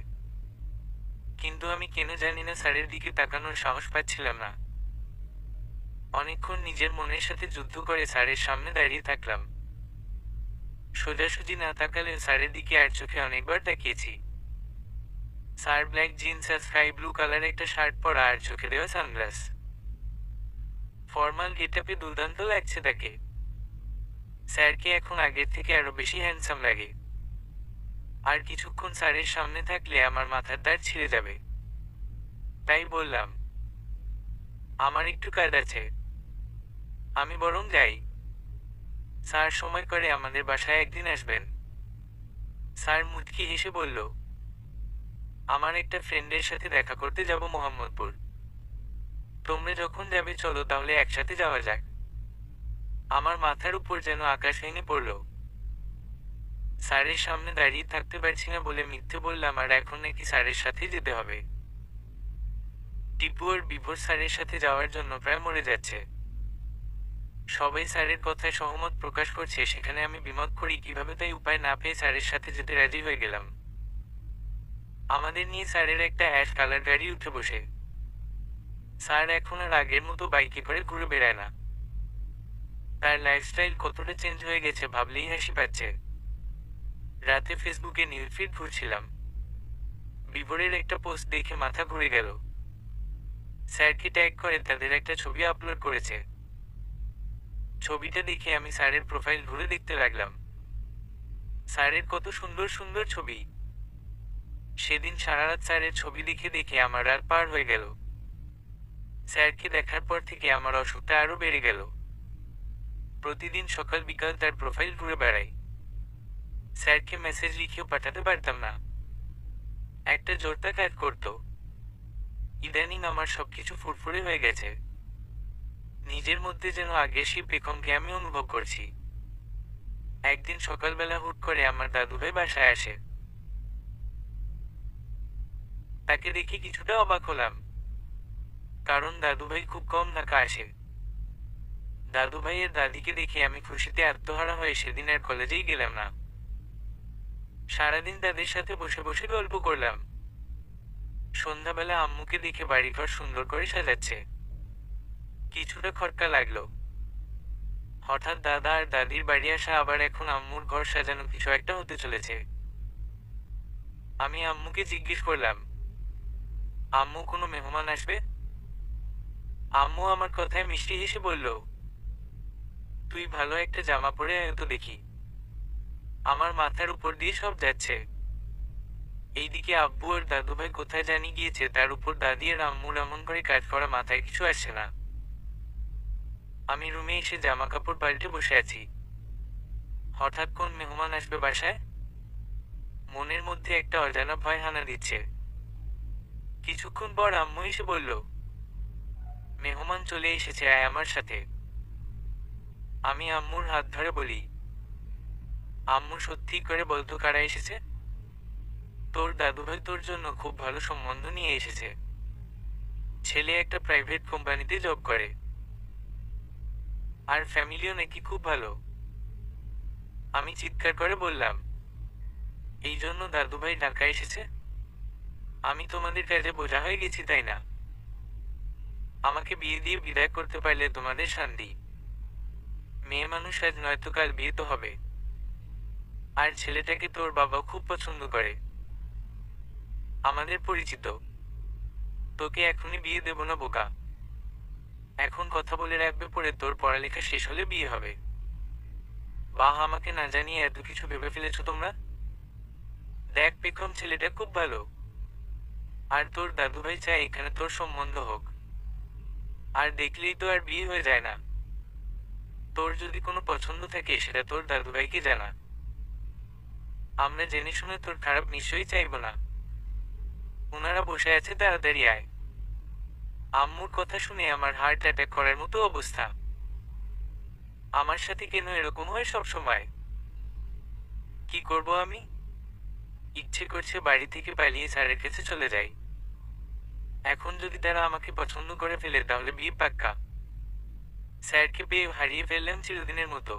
কিন্তু আমি কেন জানি না স্যারের দিকে তাকানোর সাহস পাচ্ছিলাম না। অনেকক্ষণ নিজের মনের সাথে যুদ্ধ করে স্যারের সামনে দাঁড়িয়ে থাকলাম। সোজাসুজি না তাকালে স্যারের দিকে আর চোখে অনেকবার তাকিয়েছি। স্যার ব্ল্যাক জিন্স আর স্কাই ব্লু কালার একটা শার্ট পরা আর চোখে দেওয়া সানগ্লাস। ফর্মাল গেটআপে দুর্দান্ত লাগছে তাকে। স্যারকে এখন আগের থেকে আরো বেশি হ্যান্ডসাম লাগে। আর কিছুক্ষণ স্যারের সামনে থাকলে আমার মাথার দাঁড় ছিঁড়ে যাবে। তাই বললাম, আমার একটু কাজ আছে, আমি বরং যাই। স্যার সময় করে আমাদের বাসায় একদিন আসবেন। স্যার মুচকি হেসে বলল, আমার একটা ফ্রেন্ডের সাথে দেখা করতে যাব মোহাম্মদপুর। তোমরা যখন যাবে চলো তাহলে একসাথে যাওয়া যাক। আমার মাথার উপর যেন আকাশ ভেঙে পড়ল। স্যারের সামনে দাঁড়িয়ে থাকতে পারছি না বলে মিথ্যে বললাম, আর এখন নাকি স্যারের সাথেই যেতে হবে। টিপু আর বিভোর স্যারের সাথে যাওয়ার জন্য প্রায় মরে যাচ্ছে। সবাই স্যারের কথায় সহমত প্রকাশ করছে, সেখানে আমি বিমত করি কিভাবে, তাই উপায় না পেয়ে স্যারের সাথে যেতে রাজি হয়ে গেলাম। আমাদের নিয়ে স্যারের একটা অ্যাশ কালার গাড়ি উঠে বসে। স্যার এখন আর আগের মতো বাইকে করে ঘুরে বেড়ায় না। তার লাইফস্টাইল কতটা চেঞ্জ হয়ে গেছে ভাবলেই হাসি পাচ্ছে। রাতে ফেসবুকে নিউজ ফিড ঘুরছিলাম, বিবরের একটা পোস্ট দেখে মাথা ঘুরে গেল। স্যারকে ট্যাগ করে তাদের একটা ছবি আপলোড করেছে। ছবিটা দেখে আমি স্যারের প্রোফাইল ঘুরে দেখতে লাগলাম। স্যারের কত সুন্দর সুন্দর ছবি। সেদিন সারারাত স্যারের ছবি দেখে দেখে আমার রাত পার হয়ে গেল। স্যারকে দেখার পর থেকে আমার অসুখটা আরো বেড়ে গেল। প্রতিদিন সকাল বিকাল তার প্রোফাইল ঘুরে বেড়াই। স্যারকে মেসেজ লিখেও পাঠাতে পারতাম না, একটা জোরটা কাজ করত। ইদানিং আমার সবকিছু ফুরফুরে হয়ে গেছে। নিজের মধ্যে যেন আগের সেই পেখমকে আমি অনুভব করছি। একদিন সকালবেলা হুট করে আমার দাদুভাই বাসায় আসে। তাকে দেখে কিছুটা অবাক হলাম, কারণ দাদুভাই খুব কম ঢাকা আসে। দাদুভাইয়ের দাদিকে দেখে আমি খুশিতে আত্মহারা হয়ে সেদিন আর কলেজেই গেলাম না। সারাদিন তাদের সাথে বসে বসে গল্প করলাম। সন্ধ্যাবেলা আম্মুকে দেখে বাড়িঘর সুন্দর করে সাজাচ্ছে। কিছুটা খটকা লাগলো। হঠাৎ দাদা আর দাদির বাড়ি আসা, আবার এখন আম্মুর ঘর সাজানো কিছু একটা হতে চলেছে। আমি আম্মুকে জিজ্ঞেস করলাম, আম্মু কোনো মেহমান আসবে? আম্মু আমার কথায় মিষ্টি হেসে বলল, তুই ভালো একটা জামা পরে আয় তো দেখি। আমার মাথার উপর দিয়ে সব যাচ্ছে। এইদিকে আব্বু আর দাদুভাই কোথায় জানি গিয়েছে, তার উপর দাদি আর আম্মুর এমন করে কাজ করা, মাথায় কিছু আসছে না। আমি রুমে এসে জামা কাপড় পাল্টে বসে আছি। হঠাৎ কোন মেহমান আসবে বাসায়, মনের মধ্যে একটা অজানা ভয় হানা দিচ্ছে। কিছুক্ষণ পর আম্মু এসে বলল, মেহমান চলে এসেছে, আয় আমার সাথে। আমি আম্মুর হাত ধরে বলি, আম্মু সত্যি করে বলতো কারা এসেছে? তোর দাদুভাই তোর জন্য খুব ভালো সম্বন্ধ নিয়ে এসেছে। ছেলে একটা প্রাইভেট কোম্পানিতে জব করে, আর ফ্যামিলিও নাকি খুব ভালো। আমি চিৎকার করে বললাম, এই জন্য দাদুভাই ঢাকা এসেছে? আমি তোমাদের কাজে বোঝা হয়ে গেছি তাই না? আমাকে বিয়ে দিয়ে বিদায় করতে পারলে তোমাদের শান্তি। মেয়ে মানুষ আজ নয়তো কাল বিয়ে তো হবে। আর ছেলেটাকে তোর বাবা খুব পছন্দ করে, আমাদের পরিচিত। তোকে এখনই বিয়ে দেব না বোকা। এখন কথা বলে রাখবে, পরে তোর পড়ালেখা শেষ হলে বিয়ে হবে। বাহ, আমাকে না জানিয়ে এত কিছু ভেবে ফেলেছো তোমরা। দেখ পেখম, ছেলেটা খুব ভালো, আর তোর দাদুভাই চায় এখানে তোর সম্বন্ধ হোক। আর দেখলেই তো আর বিয়ে হয়ে যায় না। তোর যদি কোনো পছন্দ থাকে সেটা তোর দাদুভাইকে জানা। আমরা জেনে শুনে তোর খারাপ নিশ্চয়ই চাইব না। ওনারা বসে আছে, তাড়াতাড়ি আয়। আম্মুর কথা শুনে আমার হার্ট অ্যাটাক করার মতো অবস্থা। আমার সাথে কেন এরকম হয় সব সময়? কি করব আমি? ইচ্ছে করছে বাড়ি থেকে পালিয়ে স্যারের কাছে চলে যাই। এখন যদি তারা আমাকে পছন্দ করে ফেলে তাহলে বিয়ে পাক্কা। স্যারকে পেয়ে হারিয়ে ফেললাম চিরদিনের মতো।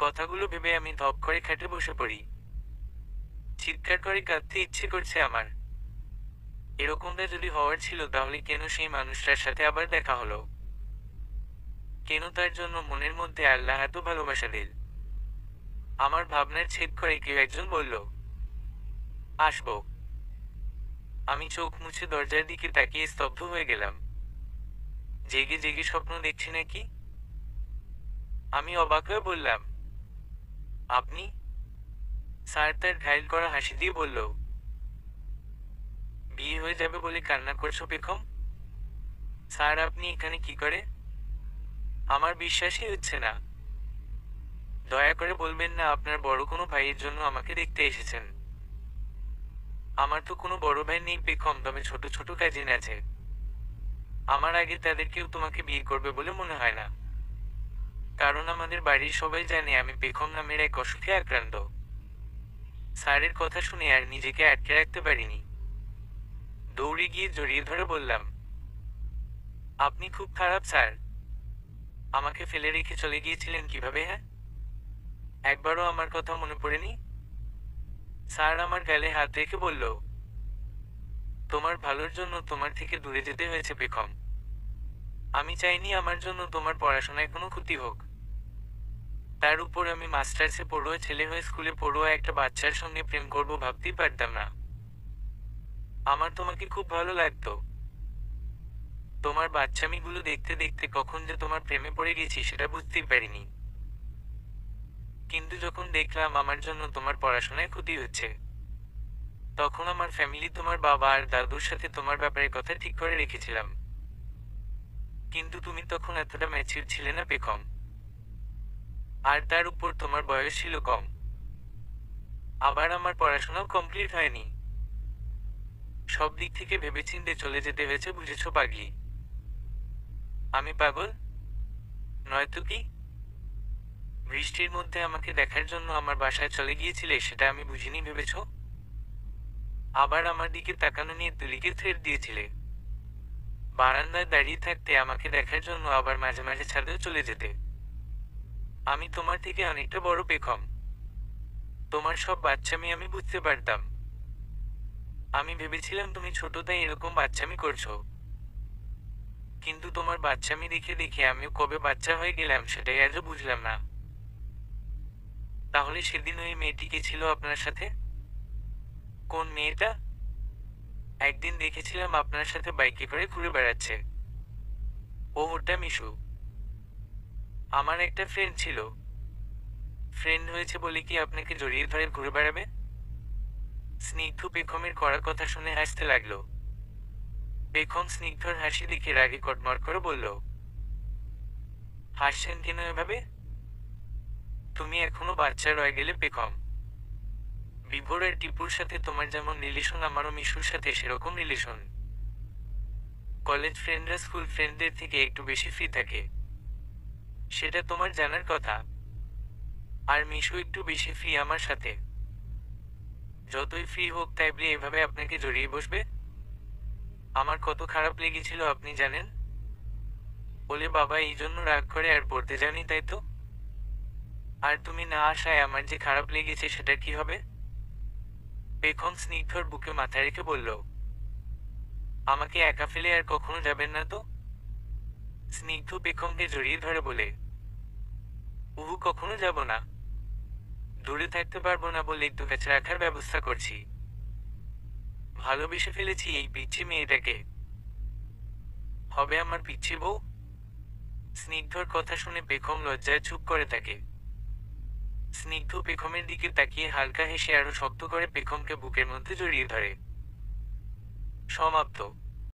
কথাগুলো ভেবে আমি ধপ করে খাটে বসে পড়ি। চিৎকার করে কাঁদতে ইচ্ছে করছে আমার। এরকমটা যদি হওয়ার ছিল তাহলে কেন সেই মানুষটার সাথে আবার দেখা হলো? কেন তার জন্য মনের মধ্যে আল্লাহ এত ভালোবাসা দিল? আমার ভাবনার ছেদ করে কেউ একজন বলল, আসবো। আমি চোখ মুছে দরজার দিকে তাকিয়ে স্তব্ধ হয়ে গেলাম। জেগে জেগে স্বপ্ন দেখছি নাকি? আমি অবাক হয়ে বললাম, আপনি? স্যার তার ঘাইল করা হাসি দিয়ে বলল, বিয়ে হয়ে যাবে বলে কান্না করছো পেখম? স্যার আপনি এখানে কি করে? আমার বিশ্বাসই হচ্ছে না। দয়া করে বলবেন না আপনার বড় কোনো ভাইয়ের জন্য আমাকে দেখতে এসেছেন। আমার তো কোনো বড় ভাই নেই পেখম, তবে ছোট ছোট কাজিন আছে। আমার আগে তাদের কেউ তোমাকে বিয়ে করবে বলে মনে হয় না, কারণ আমাদের বাড়ির সবাই জানে আমি পেখম নামের এক অসুখে আক্রান্ত। স্যারের কথা শুনে আর নিজেকে আটকে রাখতে পারিনি, দৌড়ে গিয়ে জড়িয়ে ধরে বললাম, আপনি খুব খারাপ স্যার। আমাকে ফেলে রেখে চলে গিয়েছিলেন কিভাবে? হ্যাঁ, একবারও আমার কথা মনে পড়েনি? স্যার আমার গালে হাত রেখে বলল, তোমার ভালোর জন্য তোমার থেকে দূরে যেতে হয়েছে পেখম। আমি চাইনি আমার জন্য তোমার পড়াশোনায় কোনো ক্ষতি হোক। তার উপর আমি মাস্টার্সে পড়ুয়া ছেলে হয়ে স্কুলে পড়ুয়া একটা বাচ্চার সঙ্গে প্রেম করব ভাবতেই পারতাম না। আমার তোমাকে খুব ভালো লাগতো। তোমার বাচ্চামিগুলো দেখতে দেখতে কখন যে তোমার প্রেমে পড়ে গেছি সেটা বুঝতেই পারিনি। কিন্তু যখন দেখলাম আমার জন্য তোমার পড়াশোনায় ক্ষতি হচ্ছে, তখন আমার ফ্যামিলি তোমার বাবা আর দাদুর সাথে তোমার ব্যাপারে কথা ঠিক করে রেখেছিলাম। কিন্তু তুমি তখন এতটা ম্যাচিউর ছিলে না পেখম, আর তার উপর তোমার বয়স ছিল কম। আবার আমার পড়াশোনাও কমপ্লিট হয়নি। সব দিক থেকে ভেবেচিন্তে চলে যেতে হয়েছে, বুঝেছো পাগলি? আমি পাগল নয়তো কি? বৃষ্টির মধ্যে আমাকে দেখার জন্য আমার বাসায় চলে গিয়েছিলে, সেটা আমি বুঝিনি ভেবেছো? আবার আমার দিকে তাকানো নিয়ে তুলিকে থ্রেট দিয়েছিলে। বারান্দায় দাঁড়িয়ে থাকতে আমাকে দেখার জন্য আবার মাঝে মাঝে ছাদেও চলে যেতে। আমি তোমার থেকে অনেকটা বড় পেখম। তোমার সব বাচ্চামি আমি বুঝতে পারতাম। আমি ভেবেছিলাম তুমি ছোট তাই এরকম বাচ্চামি করছো, কিন্তু তোমার বাচ্চামি দেখে দেখে আমিও কবে বাচ্চা হয়ে গেলাম সেটাই আজও বুঝলাম না। তাহলে সেদিন ওই মেয়েটি কে ছিল আপনার সাথে? কোন মেয়েটা? একদিন দেখেছিলাম আপনার সাথে বাইকে করে ঘুরে বেড়াচ্ছে। ও, ওটা মিশু। আমার একটা ফ্রেন্ড ছিল। ফ্রেন্ড হয়েছে বলে কি আপনাকে জড়িয়ে ধরে ঘুরে বেড়াবে? স্নিগ্ধ পেখমের করার কথা শুনে হাসতে লাগলো। পেখম স্নিগ্ধর হাসি দেখে রাগে কটমট করে বলল, হাসছেন কেন এভাবে? তুমি এখনো বাচ্চা রয়ে গেলে পেখম। বিভোর আর টিপুর সাথে তোমার যেমন রিলেশন আমারও মিশুর সাথে সেরকম রিলেশন। কলেজ ফ্রেন্ডরা স্কুল ফ্রেন্ডদের থেকে একটু বেশি ফ্রি থাকে, সেটা তোমার জানার কথা। আর মিশু একটু বেশি ফ্রি আমার সাথে। যতই ফ্রি হোক তাই বলে এভাবে আপনাকে জড়িয়ে বসবে? আমার কত খারাপ লেগেছিল আপনি জানেন? বলে বাবা এই জন্য রাগ করে আর পড়তে যাওনি, তাই তো? আর তুমি না আসায় আমার যে খারাপ লেগেছে সেটা কি হবে? পেখম স্নিগ্ধর বুকে মাথা রেখে বলল, আমাকে একা ফেলে আর কখনো যাবেন না তো? স্নিগ্ধ পেখমকে জড়িয়ে ধরে বলে, উহু, কখনো যাব না। দূরে থাকতে পারবো না বলে একটু কাছে রাখার ব্যবস্থা করছি। ভালোবেসে ফেলেছি এই পিচ্ছি মেয়েটাকে। হবে আমার পিচ্ছি বউ? স্নিগ্ধর কথা শুনে পেখম লজ্জায় চুপ করে থাকে। স্নিগ্ধ পেখমের দিকে তাকিয়ে হালকা হেসে আরো শক্ত করে পেখমকে বুকের মধ্যে জড়িয়ে ধরে। সমাপ্ত।